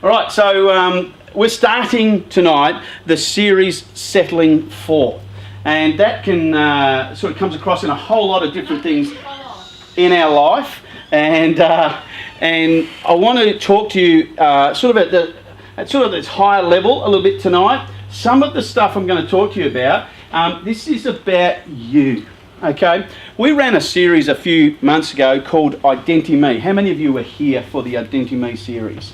All right, so we're starting tonight the series Settling For. And that can sort of comes across in a whole lot of different things in our life. And I want to talk to you sort of at this higher level a little bit tonight. Some of the stuff I'm going to talk to you about, this is about you. Okay, we ran a series a few months ago called Identity Me. How many of you were here for the Identity Me series?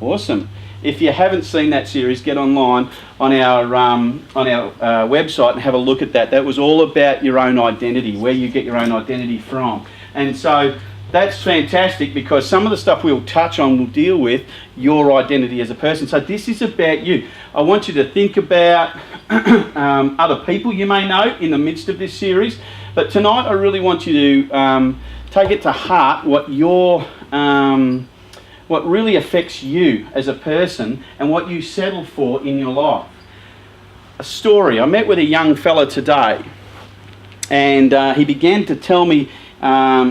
Awesome. If you haven't seen that series, get online on our website and have a look at that. That was all about your own identity, where you get your own identity from. And so that's fantastic because some of the stuff we'll touch on will deal with your identity as a person. So this is about you. I want you to think about other people you may know in the midst of this series. But tonight I really want you to take it to heart what really affects you as a person and what you settle for in your life. A story. I met with a young fella today and he began to tell me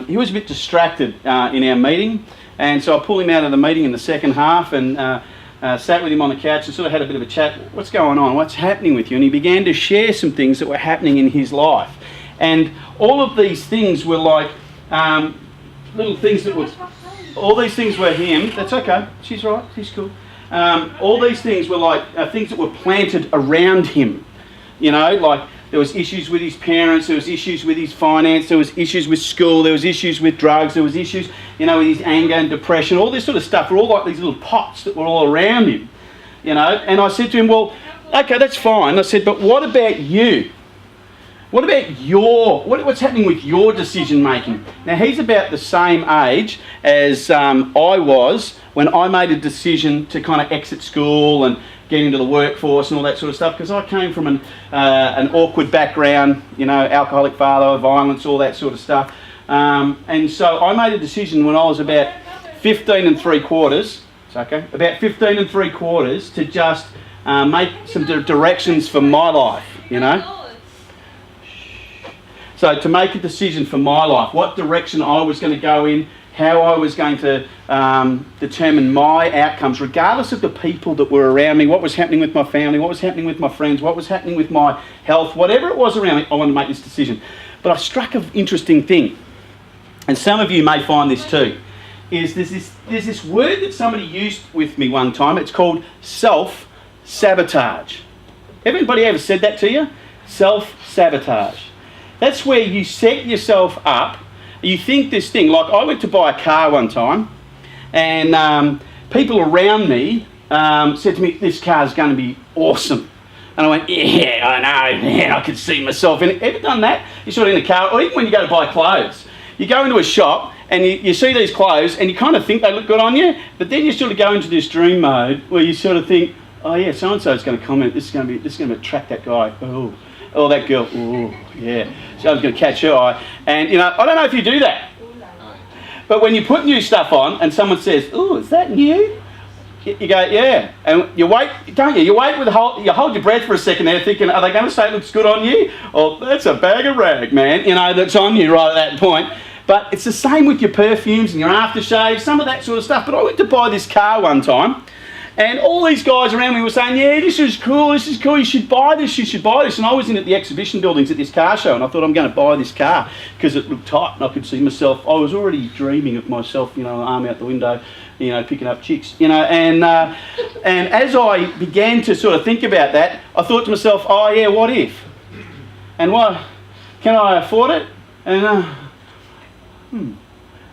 he was a bit distracted in our meeting, and so I pulled him out of the meeting in the second half and sat with him on the couch and sort of had a bit of a chat. What's going on? What's happening with you? And he began to share some things that were happening in his life. And all of these things were like little things that were... All these things were him. That's okay. She's right. She's cool. All these things were like things that were planted around him. You know, like there was issues with his parents, there was issues with his finance, there was issues with school, there was issues with drugs, there was issues, you know, with his anger and depression. All this sort of stuff were all like these little pots that were all around him. You know, and I said to him, well, okay, that's fine. I said, but what about you? What about what's happening with your decision making? Now he's about the same age as I was when I made a decision to kind of exit school and get into the workforce and all that sort of stuff, because I came from an awkward background, you know, alcoholic father, violence, all that sort of stuff. And so I made a decision when I was about 15 3/4, it's okay, about 15 3/4 to just make some directions for my life, you know. So to make a decision for my life, what direction I was going to go in, how I was going to determine my outcomes, regardless of the people that were around me, what was happening with my family, what was happening with my friends, what was happening with my health, whatever it was around me, I wanted to make this decision. But I struck an interesting thing, and some of you may find this too, is there's this word that somebody used with me one time. It's called self-sabotage. Anybody ever said that to you? Self-sabotage. That's where you set yourself up. You think this thing, like I went to buy a car one time and people around me said to me, this car's going to be awesome. And I went, yeah, I know, man, I could see myself in it. Ever done that? You're sort of in the car, or even when you go to buy clothes. You go into a shop and you see these clothes and you kind of think they look good on you, but then you sort of go into this dream mode where you sort of think, oh yeah, so-and-so's going to comment, this is going to attract that guy. Oh, that girl, oh, yeah. So I was going to catch her eye. And, you know, I don't know if you do that. But when you put new stuff on and someone says, oh, is that new? You go, yeah. And you wait, don't you? You wait you hold your breath for a second there thinking, are they going to say it looks good on you? Or that's a bag of rag, man, you know, that's on you right at that point. But it's the same with your perfumes and your aftershave, some of that sort of stuff. But I went to buy this car one time. And all these guys around me were saying, yeah, this is cool, you should buy this, you should buy this. And I was in at the exhibition buildings at this car show and I thought I'm going to buy this car because it looked tight and I could see myself. I was already dreaming of myself, you know, arm out the window, you know, picking up chicks, you know. And as I began to sort of think about that, I thought to myself, oh yeah, what if? And what, can I afford it? And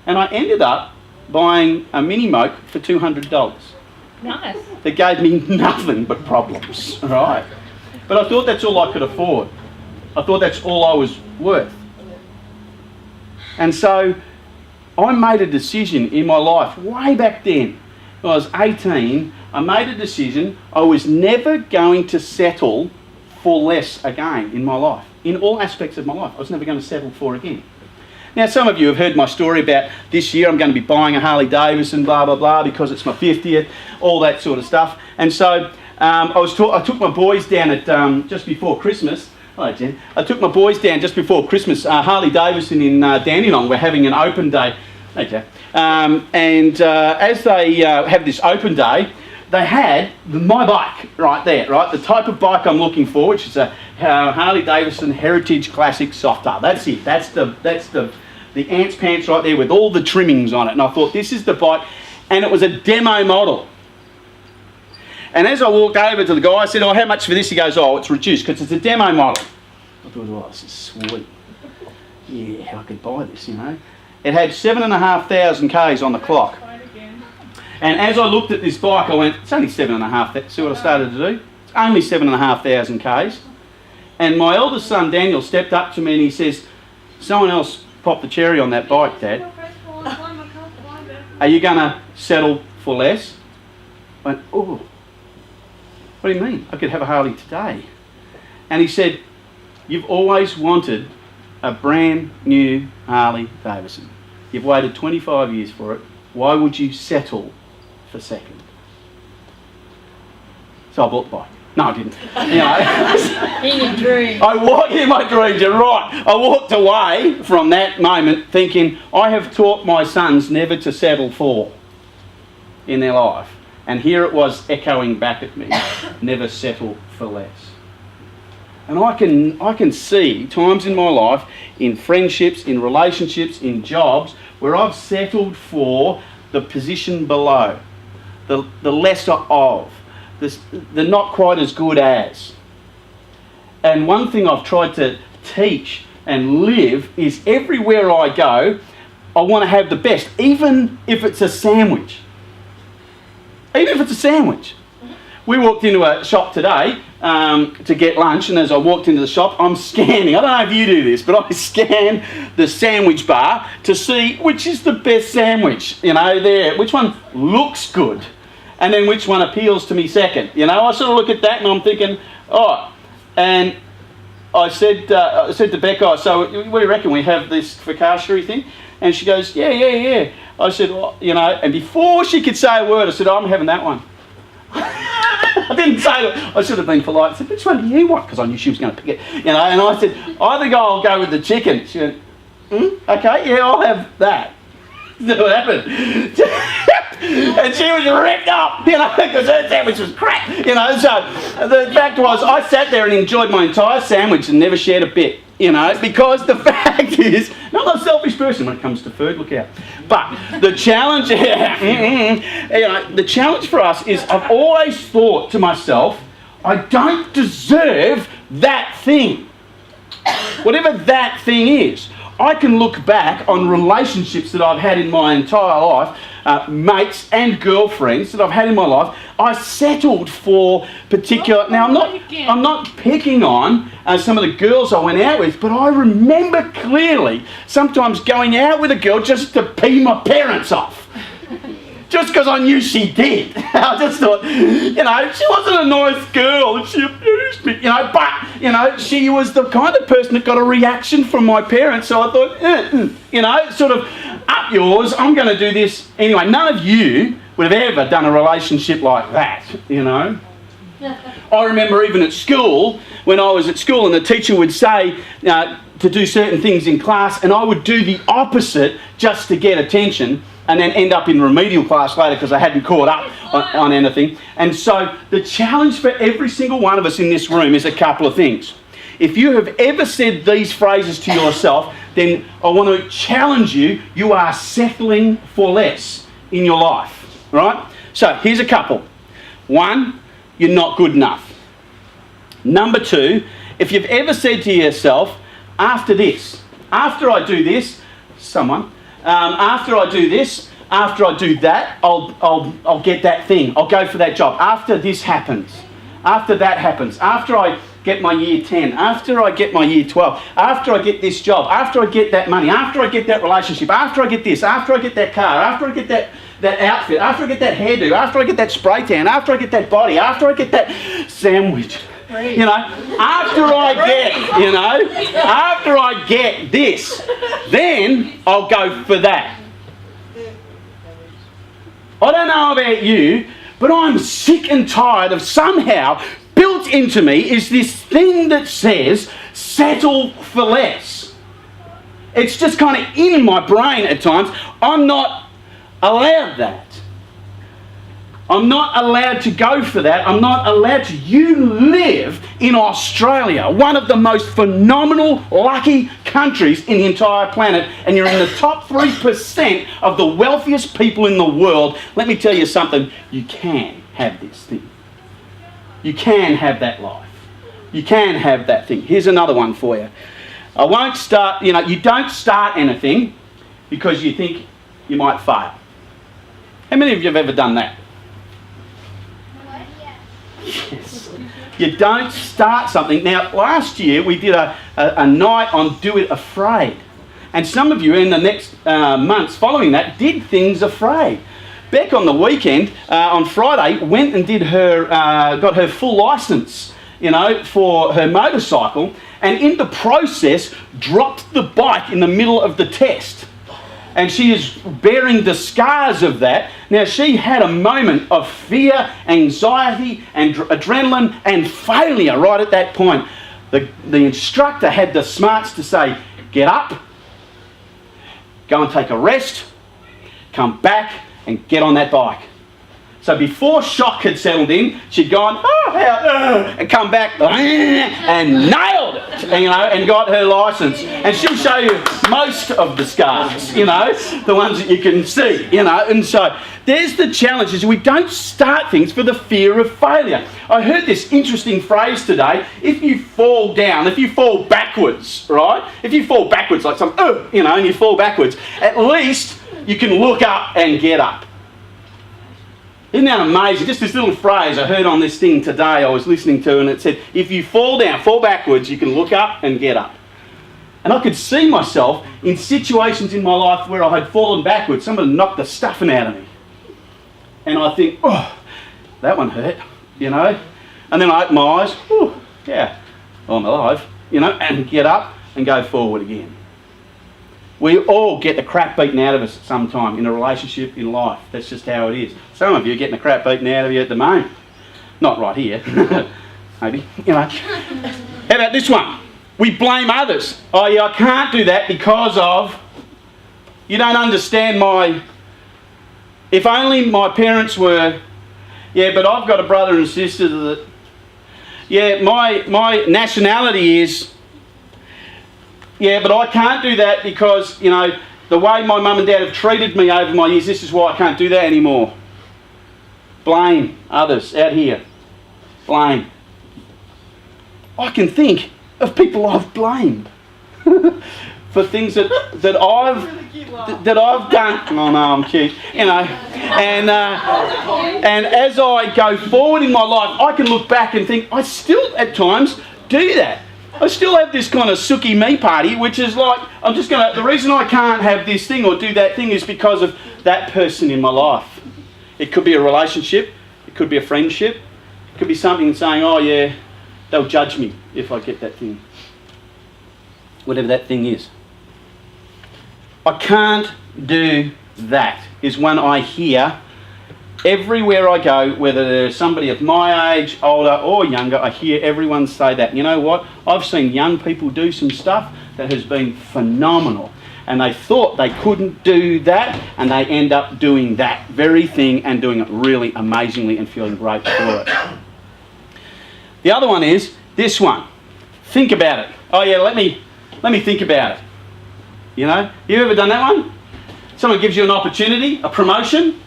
I ended up buying a Mini Moke for $200. Nice. That gave me nothing but problems, right? But I thought that's all I could afford. I thought that's all I was worth. And so I made a decision in my life way back then. When I was 18, I made a decision I was never going to settle for less again in my life. In all aspects of my life, I was never going to settle for again. Now, some of you have heard my story about this year I'm going to be buying a Harley Davidson, blah, blah, blah, because it's my 50th, all that sort of stuff. And so I took my boys down at just before Christmas. Hello, Jen. I took my boys down just before Christmas. Harley Davidson in Dandenong, we're having an open day. Okay. As they have this open day, they had my bike right there, right? The type of bike I'm looking for, which is a Harley Davidson Heritage Classic Softail. That's it. That's the Ants Pants right there with all the trimmings on it. And I thought, this is the bike. And it was a demo model. And as I walked over to the guy, I said, oh, how much for this? He goes, oh, it's reduced because it's a demo model. I thought, oh, this is sweet. Yeah, I could buy this, you know. It had 7,500 Ks on the clock. And as I looked at this bike, I went, it's only 7,500. See what I started to do? It's only 7,500 Ks. And my eldest son, Daniel, stepped up to me and he says, someone else popped the cherry on that bike, Dad. Are you going to settle for less? I went, oh, what do you mean? I could have a Harley today. And he said, you've always wanted a brand new Harley Davidson. You've waited 25 years for it. Why would you settle for second? So I bought the bike. No, I didn't. You know, in your dream. I walked in my dreams, you're right. I walked away from that moment thinking, I have taught my sons never to settle for in their life. And here it was echoing back at me, never settle for less. And I can see times in my life, in friendships, in relationships, in jobs, where I've settled for the position below, the lesser of, the not quite as good as. And one thing I've tried to teach and live is everywhere I go, I want to have the best, even if it's a sandwich. Even if it's a sandwich. We walked into a shop today to get lunch, and as I walked into the shop, I'm scanning. I don't know if you do this, but I scan the sandwich bar to see which is the best sandwich, you know, there. Which one looks good, and then which one appeals to me second. You know, I sort of look at that and I'm thinking, oh, and I said to Becca, so what do you reckon, we have this focaccia thing? And she goes, yeah. I said, well, you know, and before she could say a word, I said, oh, I'm having that one. I didn't say it. I should have been polite. I said, which one do you want? Because I knew she was going to pick it. You know, and I said, I think I'll go with the chicken. She went, okay, yeah, I'll have that. That's what happened. And she was ripped up, you know, because her sandwich was crap. You know, so the fact was, I sat there and enjoyed my entire sandwich and never shared a bit. You know, because the fact is, I'm not a selfish person when it comes to food, look out. But the challenge, you know, the challenge for us is I've always thought to myself, I don't deserve that thing. Whatever that thing is. I can look back on relationships that I've had in my entire life, mates and girlfriends that I've had in my life. I settled for particular. Now I'm not picking on some of the girls I went out with, but I remember clearly sometimes going out with a girl just to pee my parents off. Just because I knew she did. I just thought, you know, she wasn't a nice girl and she abused me, you know, but, you know, she was the kind of person that got a reaction from my parents. So I thought, you know, sort of, up yours, I'm going to do this. Anyway, none of you would have ever done a relationship like that, you know. I remember even at school, when I was at school and the teacher would say to do certain things in class, and I would do the opposite just to get attention, and then end up in remedial class later because I hadn't caught up on anything. And so the challenge for every single one of us in this room is a couple of things. If you have ever said these phrases to yourself, then I want to challenge you, you are settling for less in your life, right? So here's a couple. One, you're not good enough. Number two, if you've ever said to yourself, after this, after I do this, after I do this, after I do that, I'll get that thing. I'll go for that job. After this happens, after that happens, after I get my year 10, after I get my year 12, after I get this job, after I get that money, after I get that relationship, after I get this, after I get that car, after I get that outfit, after I get that hairdo, after I get that spray tan, after I get that body, after I get that sandwich. You know, after I get this, then I'll go for that. I don't know about you, but I'm sick and tired of somehow built into me is this thing that says settle for less. It's just kind of in my brain at times. I'm not allowed that. I'm not allowed to go for that. I'm not allowed to. You live in Australia, one of the most phenomenal, lucky countries in the entire planet, and you're in the top 3% of the wealthiest people in the world. Let me tell you something. You can have this thing. You can have that life. You can have that thing. Here's another one for you. I won't start, you don't start anything because you think you might fail. How many of you have ever done that? Yes. You don't start something. Now, last year we did a night on Do It Afraid. And some of you in the next months following that did things afraid. Beck on the weekend, on Friday, went and did got her full licence, for her motorcycle, and in the process dropped the bike in the middle of the test. And she is bearing the scars of that. Now, she had a moment of fear, anxiety, and adrenaline and failure right at that point. The instructor had the smarts to say, get up, go and take a rest, come back and get on that bike. So before shock had settled in, she'd gone, and come back and nailed it, and got her licence. And she'll show you most of the scars, the ones that you can see, And so there's the challenge, is we don't start things for the fear of failure. I heard this interesting phrase today: if you fall down, if you fall backwards, right? If you fall backwards like some, and you fall backwards, at least you can look up and get up. Isn't that amazing? Just this little phrase I heard on this thing today I was listening to, and it said, if you fall down, fall backwards, you can look up and get up. And I could see myself in situations in my life where I had fallen backwards. Somebody knocked the stuffing out of me. And I think, that one hurt, And then I open my eyes, I'm alive, and get up and go forward again. We all get the crap beaten out of us at some time in a relationship, in life. That's just how it is. Some of you are getting the crap beaten out of you at the moment. Not right here. Maybe. How about this one? We blame others. Oh yeah, I can't do that because of... You don't understand if only my parents were... Yeah, but I've got a brother and sister that... Yeah, my nationality is... Yeah, but I can't do that because, the way my mum and dad have treated me over my years, this is why I can't do that anymore. Blame others out here. Blame. I can think of people I've blamed for things that I've done. Oh no, I'm cute. And as I go forward in my life, I can look back and think I still at times do that. I still have this kind of sookie me party, which is like, the reason I can't have this thing or do that thing is because of that person in my life. It could be a relationship, it could be a friendship, it could be something saying, oh yeah, they'll judge me if I get that thing. Whatever that thing is. I can't do that is one I hear everywhere I go, whether there's somebody of my age, older or younger, I hear everyone say that. You know what? I've seen young people do some stuff that has been phenomenal. And they thought they couldn't do that, and they end up doing that very thing and doing it really amazingly and feeling great for it. The other one is this one. Think about it. Oh yeah, let me think about it. You ever done that one? Someone gives you an opportunity, a promotion,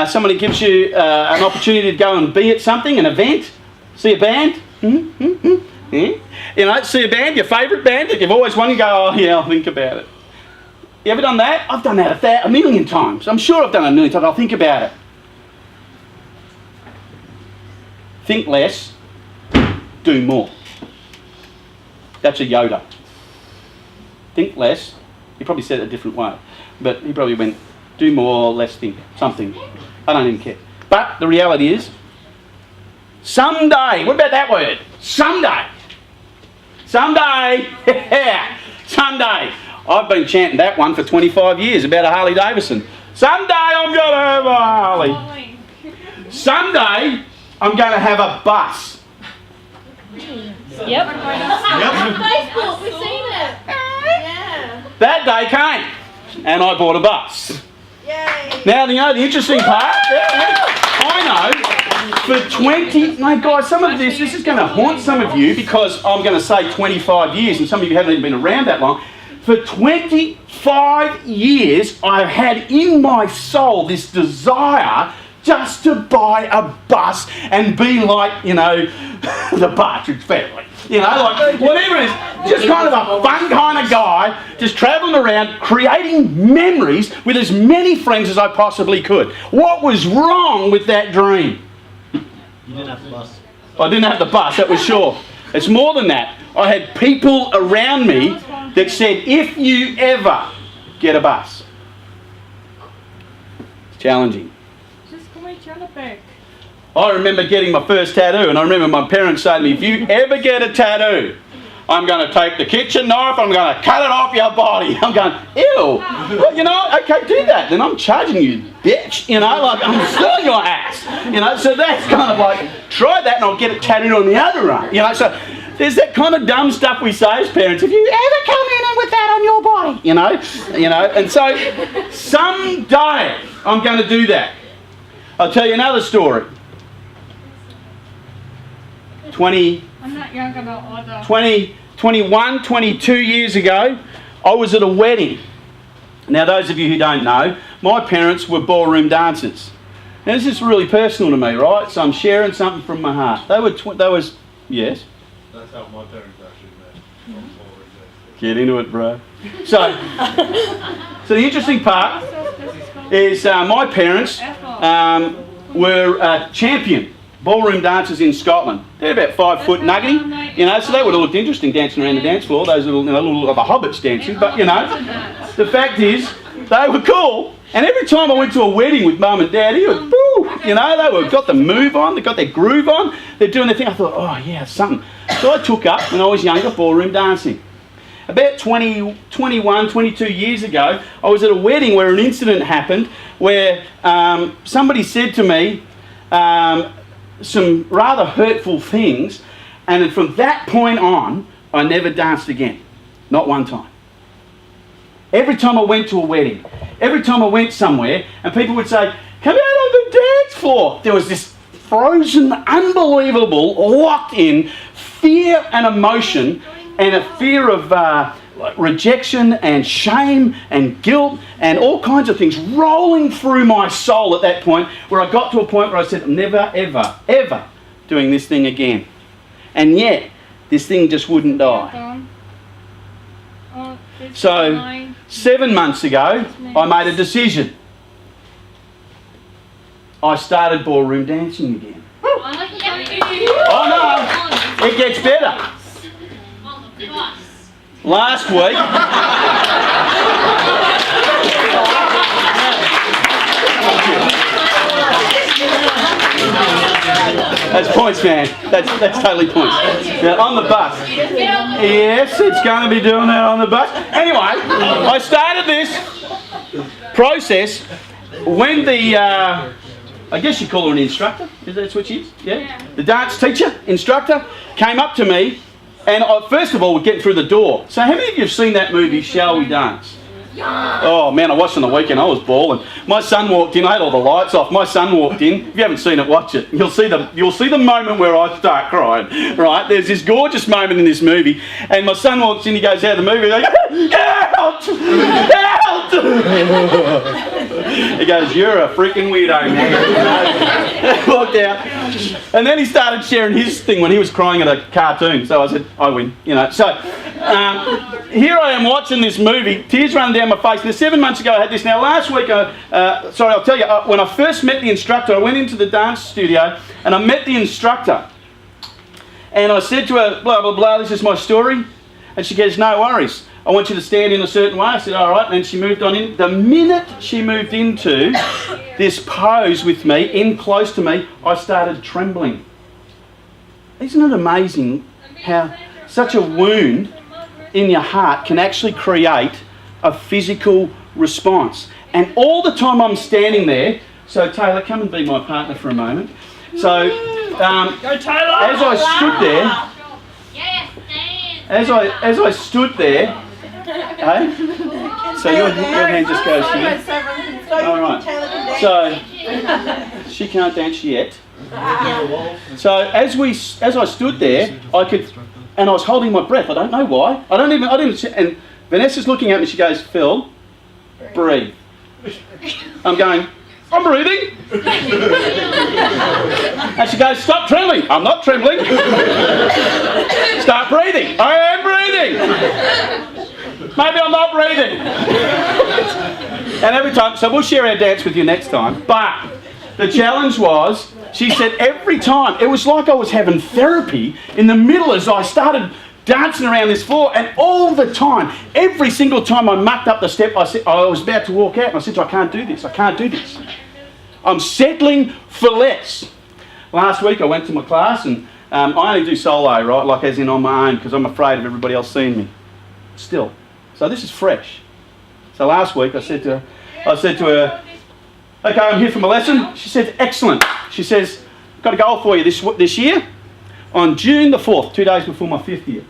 somebody gives you an opportunity to go and be at something, an event, see a band, see a band, your favourite band that you've always wanted to go, oh yeah, I'll think about it. You ever done that? I've done that a million times. I'm sure I've done it a million times. I'll think about it. Think less, do more. That's a Yoda. Think less. He probably said it a different way, but he probably went, do more, less think, something. I don't even care. But the reality is, someday, what about that word? Someday. Someday. Someday. I've been chanting that one for 25 years about a Harley Davidson. Someday I'm going to have a Harley. Someday I'm going to have a bus. Yep. On Facebook, we've seen it. Yeah. That day came, and I bought a bus. Now, you know the interesting part? I know, for 20... No, guys, some of this is going to haunt some of you because I'm going to say 25 years, and some of you haven't even been around that long. For 25 years, I've had in my soul this desire just to buy a bus and be like, you know, the Partridge Family. You know, like whatever it is, just kind of a fun kind of guy, just travelling around, creating memories with as many friends as I possibly could. What was wrong with that dream? You didn't have the bus. I didn't have the bus, that was sure. It's more than that. I had people around me that said, if you ever get a bus. It's challenging. I remember getting my first tattoo, and I remember my parents saying to me, if you ever get a tattoo, I'm going to take the kitchen knife, I'm going to cut it off your body. I'm going, ew. Well, you know, okay, do that. Then I'm charging you, bitch. You know, like I'm stealing your ass. You know, so that's kind of like, try that and I'll get it tattooed on the other arm. You know, so there's that kind of dumb stuff we say as parents. If you ever come in with that on your body, you know, and so someday I'm going to do that. I'll tell you another story. I'm not young enough. 21, 22 years ago, I was at a wedding. Now, those of you who don't know, my parents were ballroom dancers. Now, this is really personal to me, right? So I'm sharing something from my heart. They were, yes? That's how my parents actually met. Get into it, bro. So the interesting part is my parents were champion ballroom dancers in Scotland. They're about 5 foot nuggety, you know, so they would have looked interesting dancing around the dance floor, those little the hobbits dancing, but you know, the fact is, they were cool, and every time I went to a wedding with mum and dad, you know, they got the move on, they got their groove on, they're doing their thing. I thought, oh yeah, something. So I took up, when I was younger, ballroom dancing. About 21, 22 years ago, I was at a wedding where an incident happened where somebody said to me, some rather hurtful things, and from that point on I never danced again, not one time. Every time I went to a wedding, every time I went somewhere and people would say, come out on the dance floor, there was this frozen, unbelievable, locked in fear and emotion, and a fear of rejection and shame and guilt and all kinds of things rolling through my soul at that point, where I got to a point where I said, I'm never, ever, ever doing this thing again. And yet, this thing just wouldn't die. So, 7 months ago, I made a decision. I started ballroom dancing again. Oh no, it gets better. Last week, that's points, man. That's totally points. Now, on the bus. Yes, it's going to be doing that on the bus. Anyway, I started this process when the, I guess you call her an instructor. Is that what she is? Yeah. The dance teacher, instructor, came up to me. And first of all, we're getting through the door. So how many of you have seen that movie, Shall We Dance? Oh man, I watched it on the weekend, I was bawling. My son walked in, I had all the lights off. My son walked in. If you haven't seen it, watch it. You'll see the moment where I start crying. Right? There's this gorgeous moment in this movie, and my son walks in, he goes out of the movie, like, help! Help! He goes, you're a freaking weirdo, man. Walked out. And then he started sharing his thing when he was crying at a cartoon. So I said, I win. You know. So here I am watching this movie, tears running down my face. Now 7 months ago I had this. Now last week, I'll tell you, when I first met the instructor, I went into the dance studio and I met the instructor. And I said to her, blah, blah, blah, this is my story. And she goes, no worries. I want you to stand in a certain way. I said, all right. And then she moved on in. The minute she moved into this pose with me, in close to me, I started trembling. Isn't it amazing how such a wound in your heart can actually create a physical response? And all the time I'm standing there, so Taylor, come and be my partner for a moment. So, Go Taylor! As I stood there, as I stood there, hey? So your hand just goes here. All right. So she can't dance yet. So as I stood there, I was holding my breath. I don't know why. I didn't. And Vanessa's looking at me. She goes, "Phil, breathe." I'm going, "I'm breathing." And she goes, "Stop trembling." I'm not trembling. Start breathing. I am breathing. Maybe I'm not breathing. And every time, so we'll share our dance with you next time. But the challenge was, she said every time, it was like I was having therapy in the middle as I started dancing around this floor, and all the time, every single time I mucked up the step, I was about to walk out, and I said, "I can't do this, I can't do this. I'm settling for less." Last week I went to my class, and I only do solo, right, like as in on my own, because I'm afraid of everybody else seeing me. Still. So this is fresh. So last week I said to her, "Okay, I'm here for my lesson." She said, "Excellent." She says, "I've got a goal for you this year. On June the 4th, 2 days before my 5th year.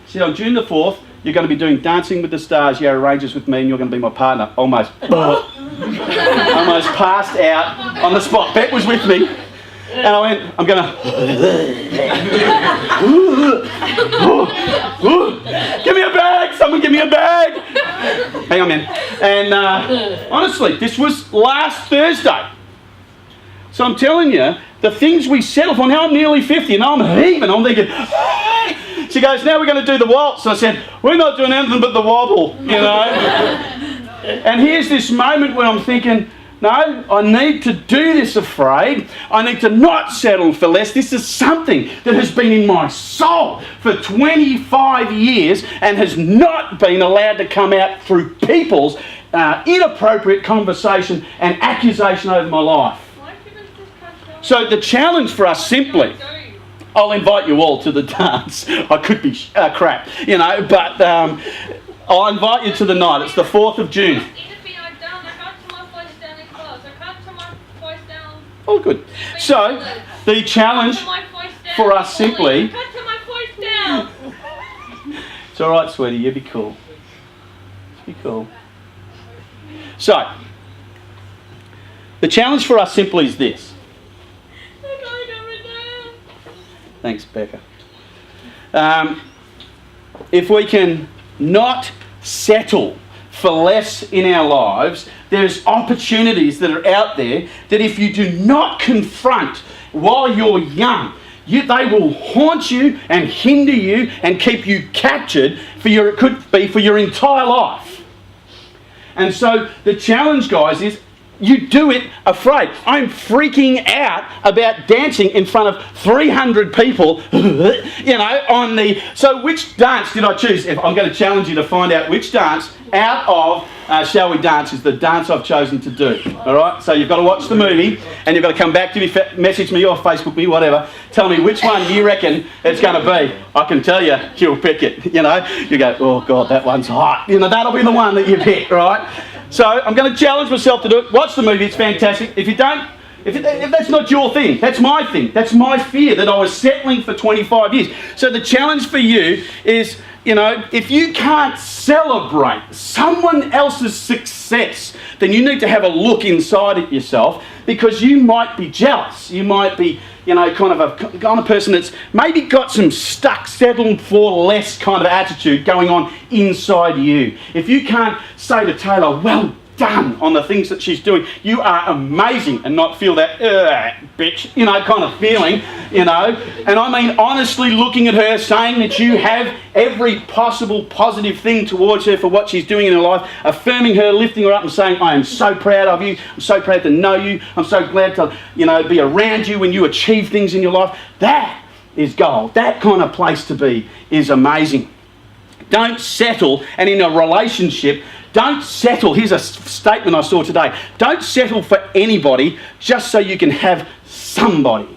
She said, on June the 4th, you're going to be doing Dancing with the Stars, Yarra Rangers with me, and you're going to be my partner." Almost passed out on the spot. Bet was with me. And I went, "I'm going to..." "Give me a bag! Someone give me a bag!" Hang on, man. And honestly, this was last Thursday. So I'm telling you, the things we settle for, now I'm nearly 50 and I'm heaving. I'm thinking, she goes, "Now we're going to do the waltz." I said, "We're not doing anything but the wobble, you know." And here's this moment where I'm thinking, no, I need to do this afraid. I need to not settle for less. This is something that has been in my soul for 25 years and has not been allowed to come out through people's inappropriate conversation and accusation over my life. So the challenge for us simply, I'll invite you all to the dance. I could be crap, you know, but I'll invite you to the night. It's the 4th of June. Oh, good. So the challenge for us simply... It's all right, sweetie. You be cool. Be cool. So the challenge for us simply is this. Thanks, Becca. If we can not settle for less in our lives, there's opportunities that are out there that if you do not confront while you're young, they will haunt you and hinder you and keep you captured it could be for your entire life. And so the challenge, guys, is you do it afraid. I'm freaking out about dancing in front of 300 people, you know, on the... So which dance did I choose? If I'm going to challenge you to find out which dance out of Shall We Dance is the dance I've chosen to do. All right? So you've got to watch the movie and you've got to come back to me, message me or Facebook me, whatever. Tell me which one you reckon it's going to be. I can tell you, you'll pick it, you know. You go, "Oh, God, that one's hot." You know, that'll be the one that you pick, right? So I'm going to challenge myself to do it. Watch the movie, it's fantastic. If you don't, if that's not your thing, that's my thing. That's my fear that I was settling for 25 years. So the challenge for you is, you know, if you can't celebrate someone else's success, then you need to have a look inside at yourself, because you might be jealous. You might be, you know, kind of a person that's maybe got some stuck, settled for less kind of attitude going on inside you. If you can't say to Taylor, "Well done," on the things that she's doing, "You are amazing," and not feel that, bitch, you know, kind of feeling, you know. And I mean, honestly looking at her, saying that you have every possible positive thing towards her for what she's doing in her life, affirming her, lifting her up and saying, "I am so proud of you. I'm so proud to know you. I'm so glad to, you know, be around you when you achieve things in your life." That is gold. That kind of place to be is amazing. Don't settle, and in a relationship, don't settle. Here's a statement I saw today. Don't settle for anybody just so you can have somebody.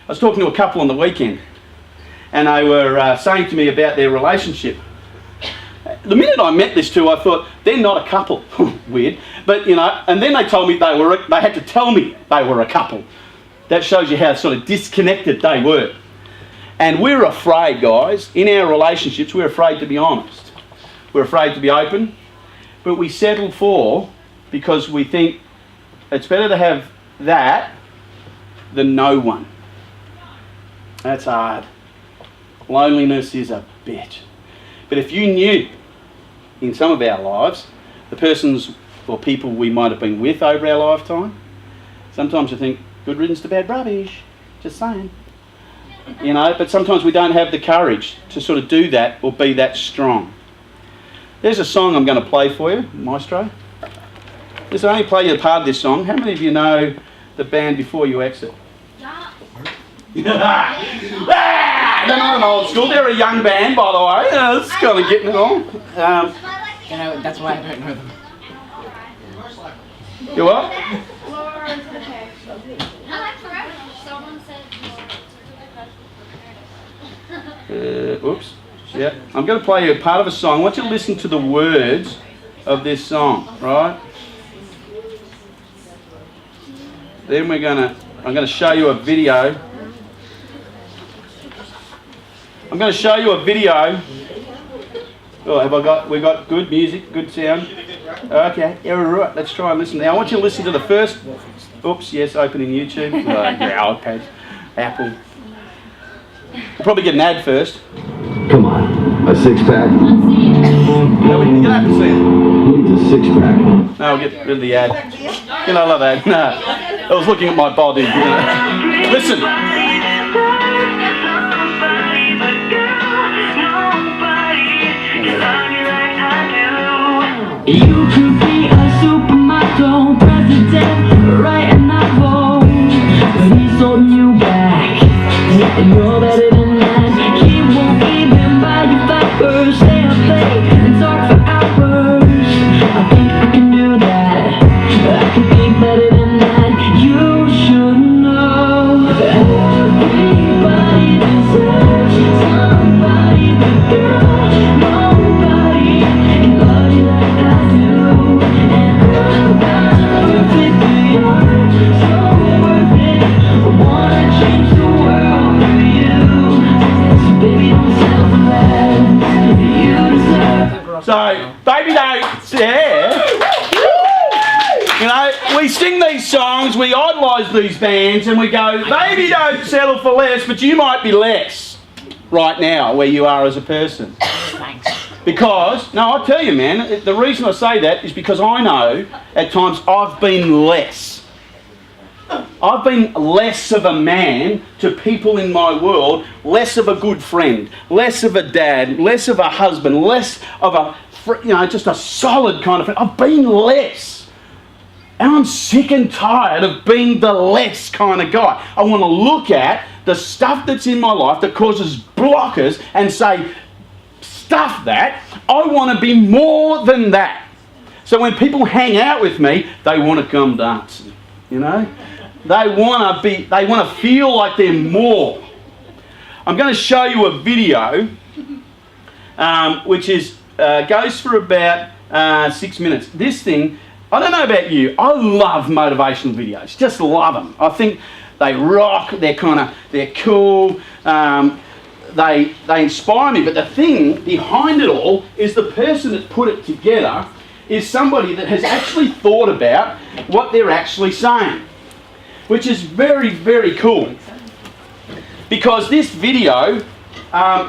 I was talking to a couple on the weekend, and they were saying to me about their relationship. The minute I met this two, I thought, they're not a couple. Weird. But, you know, and then they told me they had to tell me they were a couple. That shows you how sort of disconnected they were. And we're afraid, guys, in our relationships, we're afraid to be honest. We're afraid to be open, but we settle for because we think it's better to have that than no one. That's hard. Loneliness is a bitch. But if you knew in some of our lives, the persons or people we might have been with over our lifetime, sometimes you think, good riddance to bad rubbish, just saying. You know, but sometimes we don't have the courage to sort of do that or be that strong. There's a song I'm going to play for you, Maestro. This will only play you a part of this song. How many of you know the band Before You Exit? They're not an old school, they're a young band, by the way. It's kind of getting it on. You know, that's why I don't know them. You what? Oops. Yeah. I'm going to play you a part of a song. I want you to listen to the words of this song, right? Then I'm going to show you a video. I'm going to show you a video. Oh, we got good music, good sound. Okay, yeah, right. Let's try and listen. Now I want you to listen to the first. Oops, yes, opening YouTube. Yeah, iPad, Apple. We'll probably get an ad first. Come on, a six-pack? No, you don't have to see it. Who needs a six-pack? No, we'll get rid of the ad. You know, I love that. No, I was looking at my body. You know. Listen. You could be a supermodel president, right and not wrong, but he's holding you back, and you're better than that. He won't even buy you flowers, stay up late and talk for hours. I think I can do that, I can think better than that. You should know that everybody deserves somebody, but girl, nobody can love you like I do. And I'm not perfect, but you're so worth it. I wanna change the world for you. So baby, don't settle for less. You deserve. So, baby, don't. Yeah. You know, we sing these songs, we idolise these bands, and we go, baby, don't settle for less, but you might be less right now where you are as a person. Thanks. Because, no, I'll tell you, man, the reason I say that is because I know at times I've been less. I've been less of a man to people in my world, less of a good friend, less of a dad, less of a husband, less of a, just a solid kind of friend. I've been less. And I'm sick and tired of being the less kind of guy. I want to look at the stuff that's in my life that causes blockers and say, stuff that, I want to be more than that. So when people hang out with me, they want to come dancing, you know? They want to feel like they're more. I'm going to show you a video which goes for about 6 minutes. This thing, I don't know about you, I love motivational videos, just love them. I think they rock, they're cool, they inspire me, but the thing behind it all is the person that put it together is somebody that has actually thought about what they're actually saying, which is very, very cool. Because this video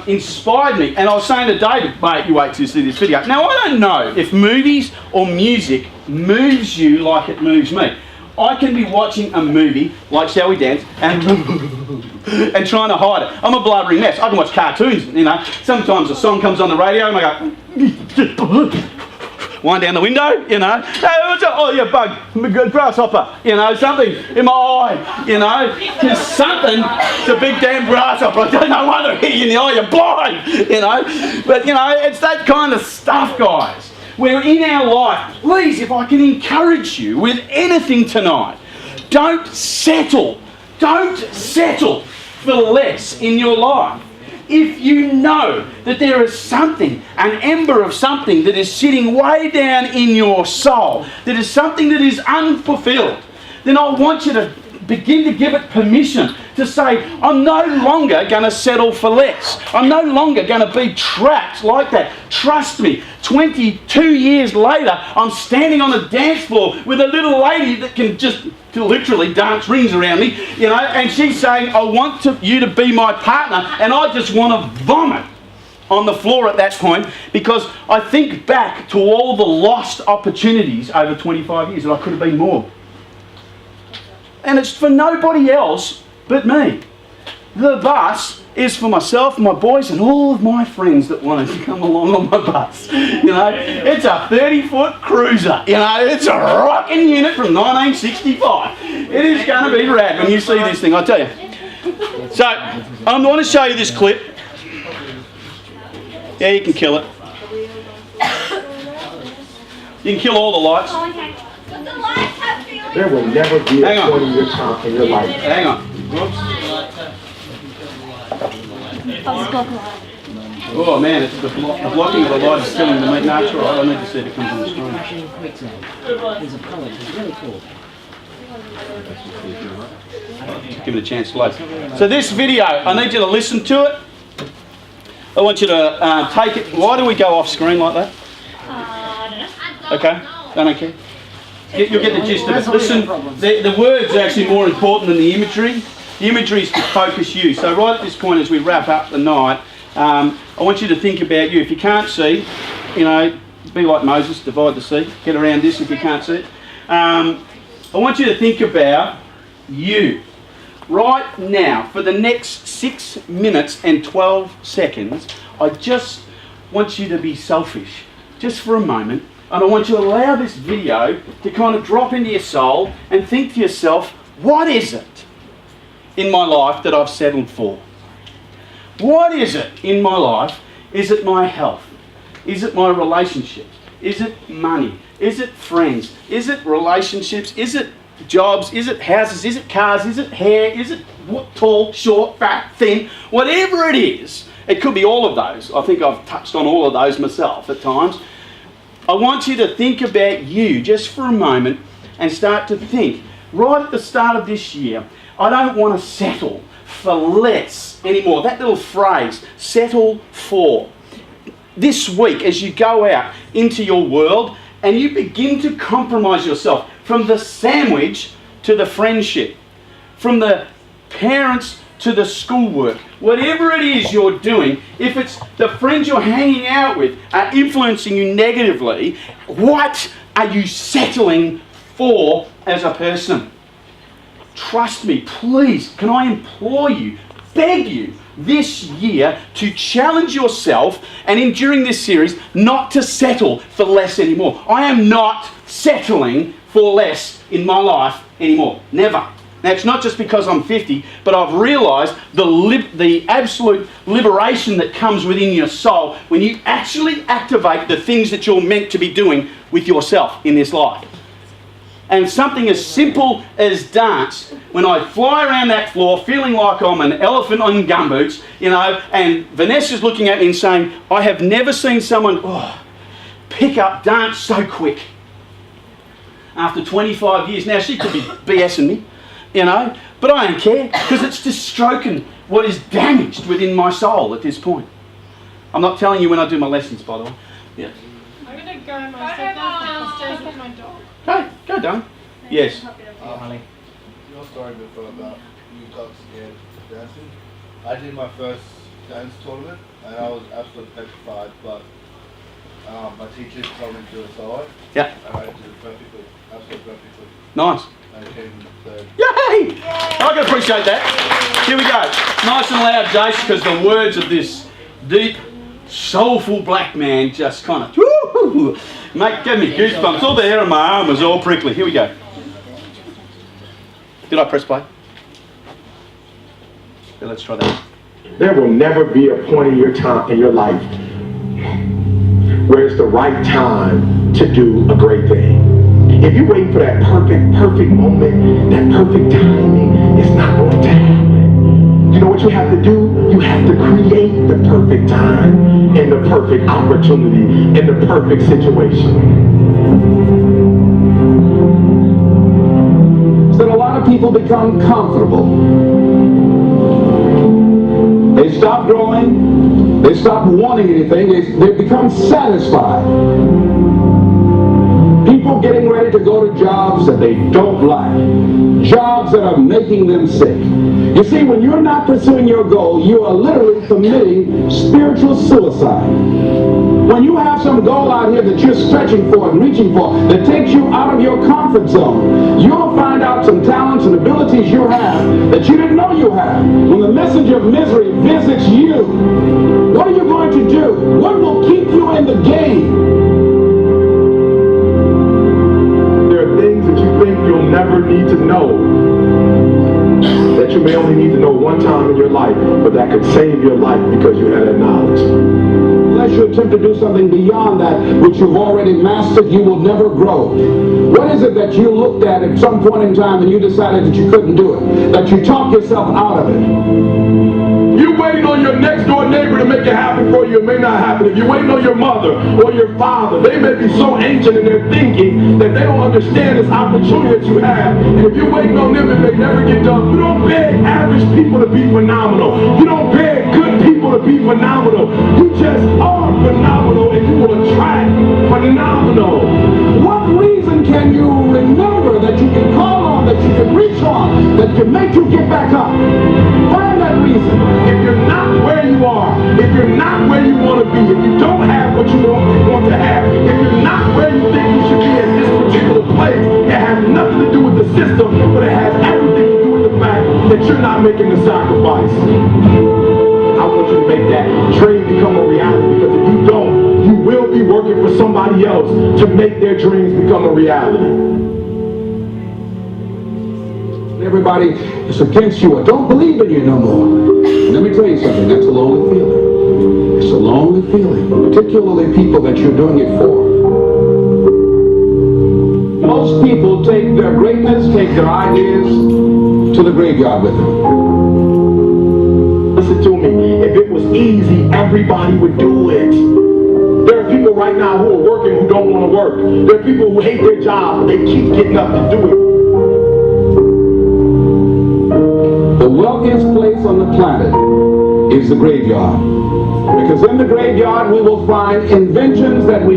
inspired me, and I was saying to David, mate, you wait till you see this video. Now, I don't know if movies or music moves you like it moves me. I can be watching a movie like Shall We Dance and trying to hide it. I'm a blubbering mess. I can watch cartoons, you know. Sometimes a song comes on the radio and I go, wind down the window, you know. Oh, yeah, bug, grasshopper, you know, something in my eye, you know. There's something, it's a big damn grasshopper. I don't know why they're hitting you in the eye, you're blind, you know. But, you know, it's that kind of stuff, guys. Where in our life, please, if I can encourage you with anything tonight, don't settle for less in your life. If you know that there is something, an ember of something that is sitting way down in your soul, that is something that is unfulfilled, then I want you to begin to give it permission to say, I'm no longer going to settle for less. I'm no longer going to be trapped like that. Trust me, 22 years later, I'm standing on a dance floor with a little lady that can just literally dance rings around me, you know, and she's saying, I want you to be my partner, and I just want to vomit on the floor at that point, because I think back to all the lost opportunities over 25 years that I could have been more. And it's for nobody else but me. The bus is for myself, my boys, and all of my friends that wanted to come along on my bus. You know, it's a 30-foot cruiser. You know, it's a rocking unit from 1965. It is going to be rad when you see this thing, I tell you. So, I want to show you this clip. Yeah, you can kill it. You can kill all the lights. There will never be a point in your time in your life. Hang on. Whoops. Oh man, it's the blocking of the light is killing the meat. No, it's all right. I need to see if it comes on the screen. There's a colour, it's really cool. Give it a chance to load. So this video, I need you to listen to it. I want you to take it. Why do we go off screen like that? Okay, I don't care. You'll get the gist of it. Listen, the words are actually more important than the imagery. The imagery is to focus you. So right at this point, as we wrap up the night, I want you to think about you. If you can't see, you know, be like Moses, divide the sea. Get around this if you can't see it. I want you to think about you. Right now, for the next 6 minutes and 12 seconds, I just want you to be selfish, just for a moment. And I want you to allow this video to kind of drop into your soul and think to yourself, what is it in my life that I've settled for? What is it in my life? Is it my health? Is it my relationships? Is it money? Is it friends? Is it relationships? Is it jobs? Is it houses? Is it cars? Is it hair? Is it tall, short, fat, thin? Whatever it is, it could be all of those. I think I've touched on all of those myself at times. I want you to think about you just for a moment and start to think, right at the start of this year, I don't want to settle for less anymore. That little phrase, settle for. This week, as you go out into your world and you begin to compromise yourself from the sandwich to the friendship, from the parents to the schoolwork, whatever it is you're doing, if it's the friends you're hanging out with are influencing you negatively, what are you settling for as a person? Trust me, please, can I implore you, beg you, this year to challenge yourself, and during this series, not to settle for less anymore. I am not settling for less in my life anymore. Never. Now, it's not just because I'm 50, but I've realised the absolute liberation that comes within your soul when you actually activate the things that you're meant to be doing with yourself in this life. And something as simple as dance, when I fly around that floor feeling like I'm an elephant on gumboots, you know, and Vanessa's looking at me and saying, I have never seen someone pick up dance so quick. After 25 years, now she could be BSing me, you know, but I don't care, because it's just stroking what is damaged within my soul at this point. I'm not telling you when I do my lessons, by the way. Yeah. I'm going to go myself downstairs with my dog. Go down. Yes. Honey. Your story before about you got scared dancing. I did my first dance tournament and I was absolutely petrified, but my teachers told me to do it solo. Yeah. And I did it perfectly, absolutely perfectly. Nice. I came third. Yay! I can appreciate that. Here we go. Nice and loud, Jace, because the words of this deep, soulful black man just kind of gave me goosebumps. All the hair on my arm was all prickly. Here we go. Did I press play? Yeah, let's try that. There will never be a point in your time in your life where it's the right time to do a great thing. If you wait for that perfect moment, that perfect timing, it's not going to happen. You know what you have to do? You have to create the perfect time and the perfect opportunity and the perfect situation. So a lot of people people become comfortable. They stop growing. They stop wanting anything. They become satisfied. People getting ready to go to jobs that they don't like. Jobs that are making them sick. You see, when you're not pursuing your goal, you are literally committing spiritual suicide. When you have some goal out here that you're stretching for and reaching for that takes you out of your comfort zone, you'll find out some talents and abilities you have that you didn't know you have. When the messenger of misery visits you, what are you going to do? What will keep you in the game? There are things that you think you'll never need to know, that you may only need to know one time in your life, but that could save your life because you had that knowledge. Unless you attempt to do something beyond that which you've already mastered, you will never grow. What is it that you looked at some point in time and you decided that you couldn't do it? That you talked yourself out of it? You're waiting on your next door neighbor to make it happen for you. It may not happen. If you're waiting on your mother or your father, they may be so ancient in their thinking that they don't understand this opportunity that you have. And if you're waiting on them, it may never get done. You don't beg average people to be phenomenal. You don't beg good people to be phenomenal. You just are phenomenal and you will attract phenomenal. What reason can you remember that you can call on, that you can reach on, that can make you get back up? Find that reason. If you're not where you are, if you're not where you want to be, if you don't have what you want to have, if you're not where you think you should be in this particular place, it has nothing to do with the system, but it has everything to do with the fact that you're not making the sacrifice. I want you to make that dream become a reality, because if you don't, you will be working for somebody else to make their dreams become a reality. Everybody is against you or don't believe in you no more. Let me tell you something, that's a lonely feeling. It's a lonely feeling, particularly people that you're doing it for. Most people take their greatness, take their ideas to the graveyard with them. Listen to me, if it was easy, everybody would do it. There are people right now who are working who don't want to work. There are people who hate their job, but they keep getting up to do it. The wealthiest place on the planet is the graveyard. Because in the graveyard we will find inventions that we